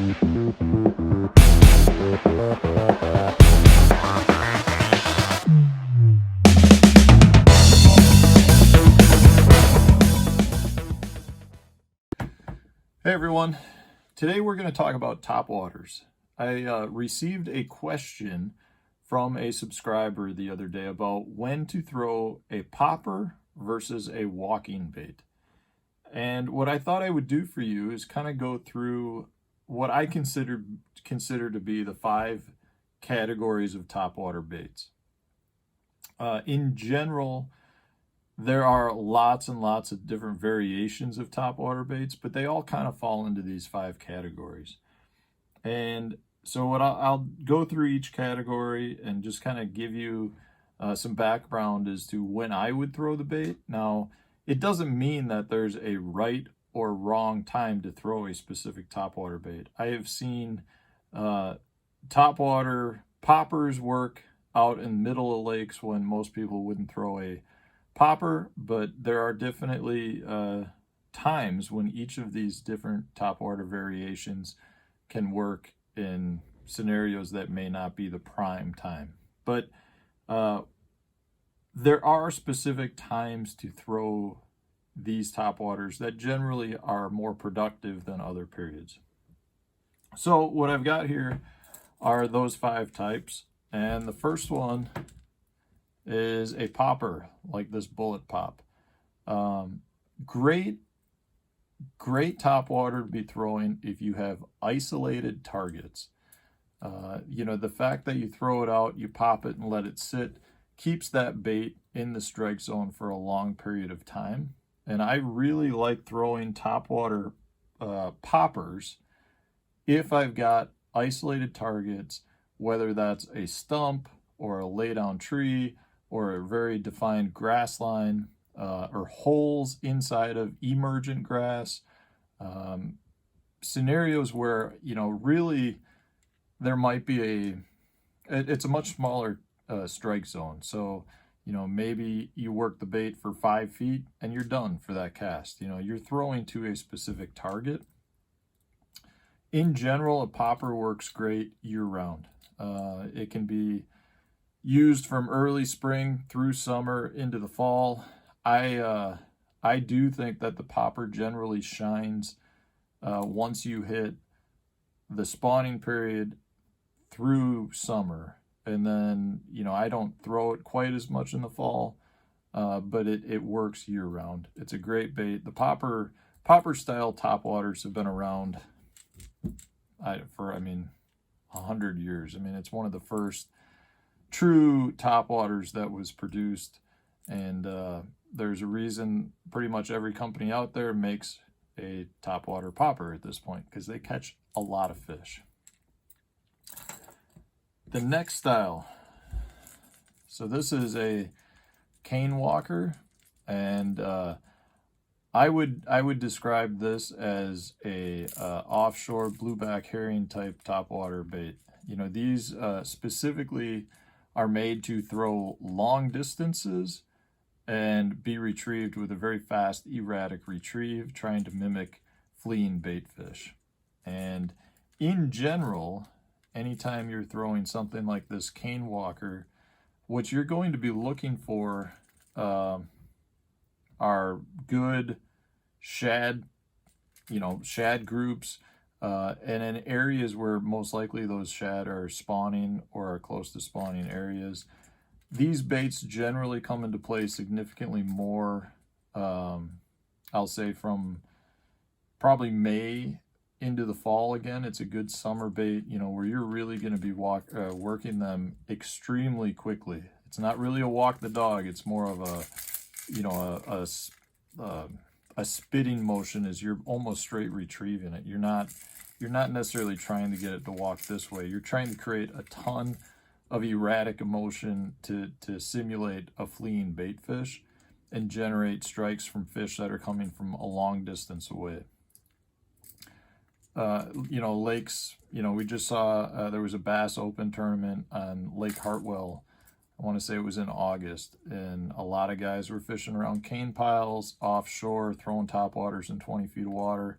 Hey everyone, today we're going to talk about topwaters. I received a question from a subscriber the other day about when to throw a popper versus a walking bait. And what I thought I would do for you is kind of go through what I consider to be the 5 categories of topwater baits. In general, there are lots and lots of different variations of topwater baits, but they all kind of fall into these 5 categories. And so what I'll go through each category and just kind of give you some background as to when I would throw the bait. Now, it doesn't mean that there's a right or wrong time to throw a specific topwater bait. I have seen topwater poppers work out in the middle of lakes when most people wouldn't throw a popper, but there are definitely times when each of these different topwater variations can work in scenarios that may not be the prime time. But there are specific times to throw these topwaters that generally are more productive than other periods. So what I've got here are those 5 types, and the first one is a popper, like this bullet pop. Great topwater to be throwing if you have isolated targets. The fact that you throw it out, you pop it and let it sit, keeps that bait in the strike zone for a long period of time. And I really like throwing topwater poppers if I've got isolated targets, whether that's a stump or a lay down tree or a very defined grass line, or holes inside of emergent grass, scenarios where, really there might be it's a much smaller strike zone. So, maybe you work the bait for 5 feet and you're done for that cast. You're throwing to a specific target. In general, a popper works great year round. It can be used from early spring through summer into the fall. I do think that the popper generally shines once you hit the spawning period through summer. And then, I don't throw it quite as much in the fall, but it works year round. It's a great bait. The popper style topwaters have been around for 100 years. It's one of the first true topwaters that was produced, and there's a reason pretty much every company out there makes a topwater popper at this point, because they catch a lot of fish. The next style, so this is a cane walker, and I would describe this as a offshore blueback herring type topwater bait. These specifically are made to throw long distances and be retrieved with a very fast, erratic retrieve, trying to mimic fleeing bait fish. And in general, anytime you're throwing something like this cane walker, what you're going to be looking for are good shad groups, and in areas where most likely those shad are spawning or are close to spawning areas. These baits generally come into play significantly more, I'll say from probably May into the fall again. It's a good summer bait, where you're really going to be working them extremely quickly. It's not really a walk the dog. It's more of a spitting motion as you're almost straight retrieving it. You're not necessarily trying to get it to walk this way. You're trying to create a ton of erratic motion to simulate a fleeing bait fish and generate strikes from fish that are coming from a long distance away. Lakes, we just saw there was a Bass Open tournament on Lake Hartwell. I want to say it was in August, and a lot of guys were fishing around cane piles offshore, throwing topwaters in 20 feet of water.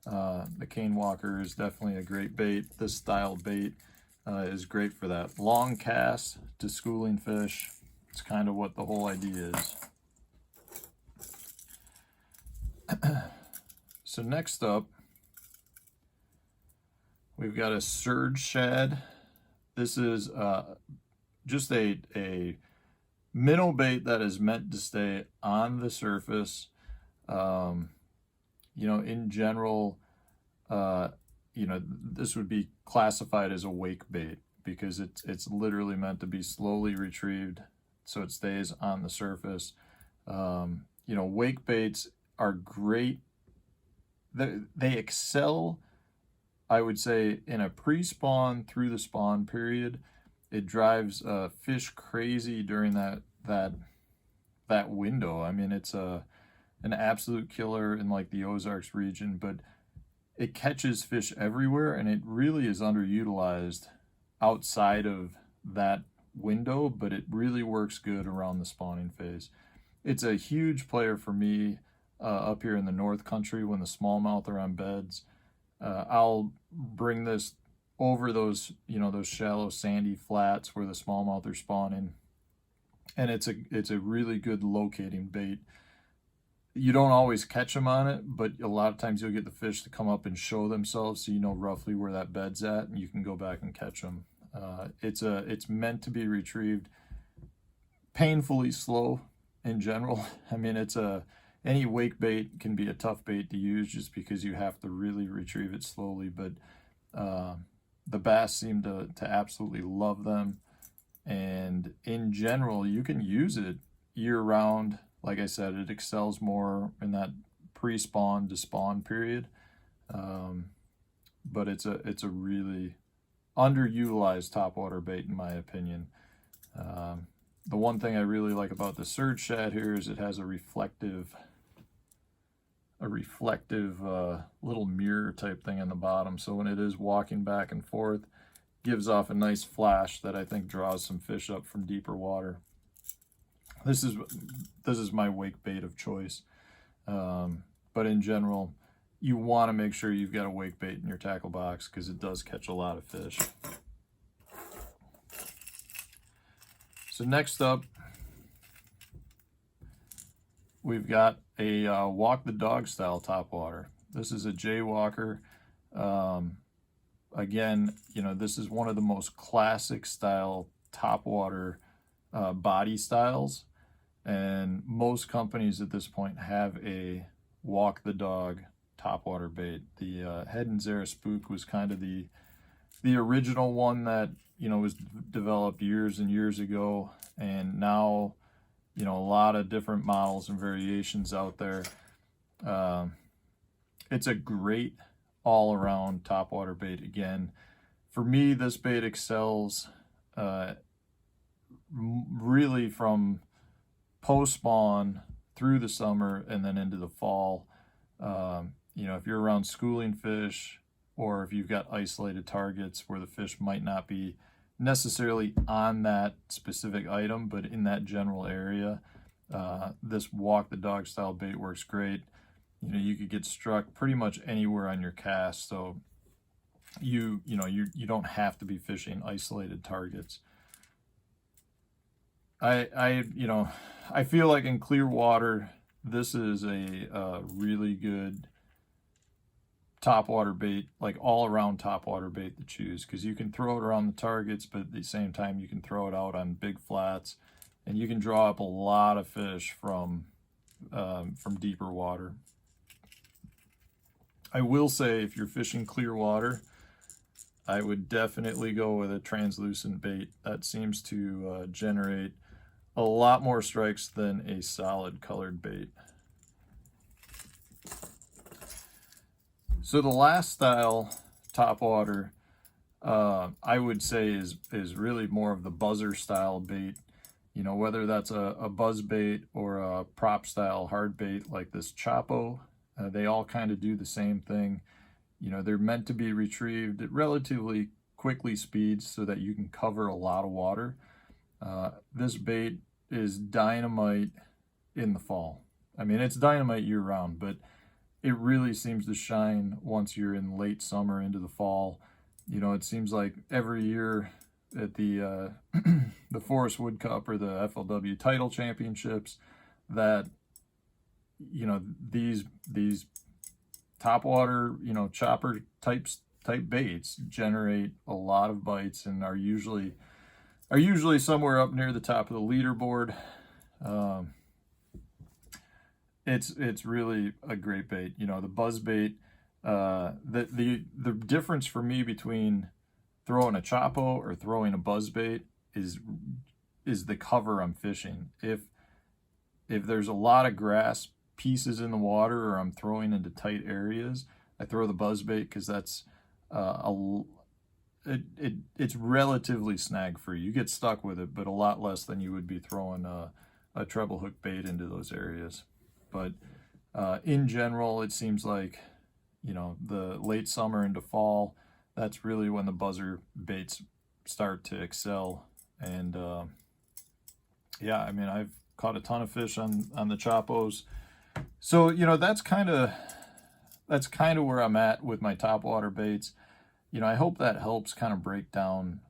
The cane walker is definitely a great bait. This style bait is great for that. Long cast to schooling fish. It's kind of what the whole idea is. So next up, we've got a surge shad. This is just a minnow bait that is meant to stay on the surface. You know, in general, you know, this would be classified as a wake bait because it's literally meant to be slowly retrieved so it stays on the surface. You know, wake baits are great. They excel, I would say, in a pre-spawn through the spawn period. It drives fish crazy during that window. I mean, it's an absolute killer in like the Ozarks region, but it catches fish everywhere, and it really is underutilized outside of that window, but it really works good around the spawning phase. It's a huge player for me up here in the North Country when the smallmouth are on beds. I'll bring this over those, you know, those shallow sandy flats where the smallmouth are spawning, and it's a really good locating bait. You don't always catch them on it, but a lot of times you'll get the fish to come up and show themselves, so you know roughly where that bed's at, and you can go back and catch them. It's meant to be retrieved painfully slow in general. I mean, any wake bait can be a tough bait to use just because you have to really retrieve it slowly, but the bass seem to absolutely love them, and in general you can use it year round. Like I said, it excels more in that pre-spawn to spawn period, but it's a really underutilized topwater bait in my opinion. The one thing I really like about the surge shad here is it has a reflective little mirror type thing on the bottom, so when it is walking back and forth, gives off a nice flash that I think draws some fish up from deeper water. This is my wake bait of choice, but in general you want to make sure you've got a wake bait in your tackle box because it does catch a lot of fish. So next up, we've got a walk the dog style topwater. This is a jaywalker. Again, you know, this is one of the most classic style topwater body styles, and most companies at this point have a walk the dog topwater bait. The Head and Zara Spook was kind of the original one that, you know, was developed years and years ago, and now, you know, a lot of different models and variations out there. It's a great all-around topwater bait. Again, for me, this bait excels really from post-spawn through the summer and then into the fall. You know, if you're around schooling fish, or if you've got isolated targets where the fish might not be necessarily on that specific item, but in that general area, this walk the dog style bait works great. You know, you could get struck pretty much anywhere on your cast, so you don't have to be fishing isolated targets. I feel like in clear water, this is a really good topwater bait, like all around topwater bait to choose, because you can throw it around the targets, but at the same time you can throw it out on big flats, and you can draw up a lot of fish from deeper water. I will say, if you're fishing clear water, I would definitely go with a translucent bait. That seems to generate a lot more strikes than a solid colored bait. So the last style topwater, I would say is really more of the buzzer style bait. You know, whether that's a buzzbait or a prop style hard bait like this Chapo, they all kind of do the same thing. You know, they're meant to be retrieved at relatively quickly speeds so that you can cover a lot of water. This bait is dynamite in the fall. I mean, it's dynamite year round, but it really seems to shine once you're in late summer into the fall. You know, it seems like every year at the the Forest Wood Cup or the FLW title championships that, you know, these topwater, you know, chopper type baits generate a lot of bites and are usually somewhere up near the top of the leaderboard. It's really a great bait. You know, the Buzzbait, the difference for me between throwing a Chopo or throwing a Buzzbait is the cover I'm fishing. If there's a lot of grass pieces in the water or I'm throwing into tight areas, I throw the Buzzbait because that's it's relatively snag free. You get stuck with it, but a lot less than you would be throwing a treble hook bait into those areas. But in general, it seems like, you know, the late summer into fall, that's really when the buzzer baits start to excel. And yeah, I mean, I've caught a ton of fish on the Chopos. So, you know, that's kind of where I'm at with my topwater baits. You know, I hope that helps kind of break down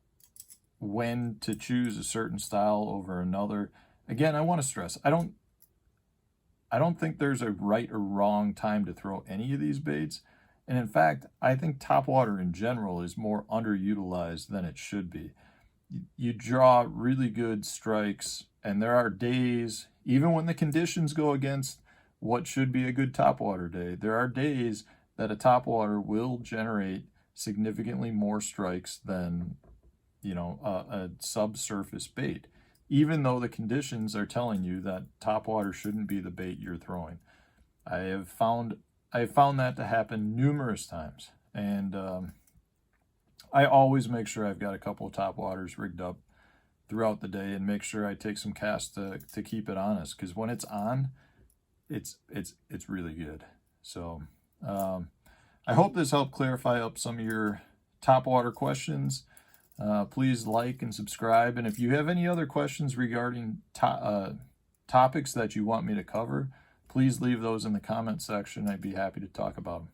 when to choose a certain style over another. Again, I want to stress, I don't think there's a right or wrong time to throw any of these baits. And in fact, I think topwater in general is more underutilized than it should be. You draw really good strikes, and there are days, even when the conditions go against what should be a good topwater day, there are days that a topwater will generate significantly more strikes than, you know, a subsurface bait, even though the conditions are telling you that topwater shouldn't be the bait you're throwing. I have found that to happen numerous times, and I always make sure I've got a couple of topwaters rigged up throughout the day and make sure I take some casts to keep it honest, because when it's on, it's really good. So I hope this helped clarify up some of your topwater questions. Please like and subscribe, and if you have any other questions regarding topics that you want me to cover, please leave those in the comment section. I'd be happy to talk about them.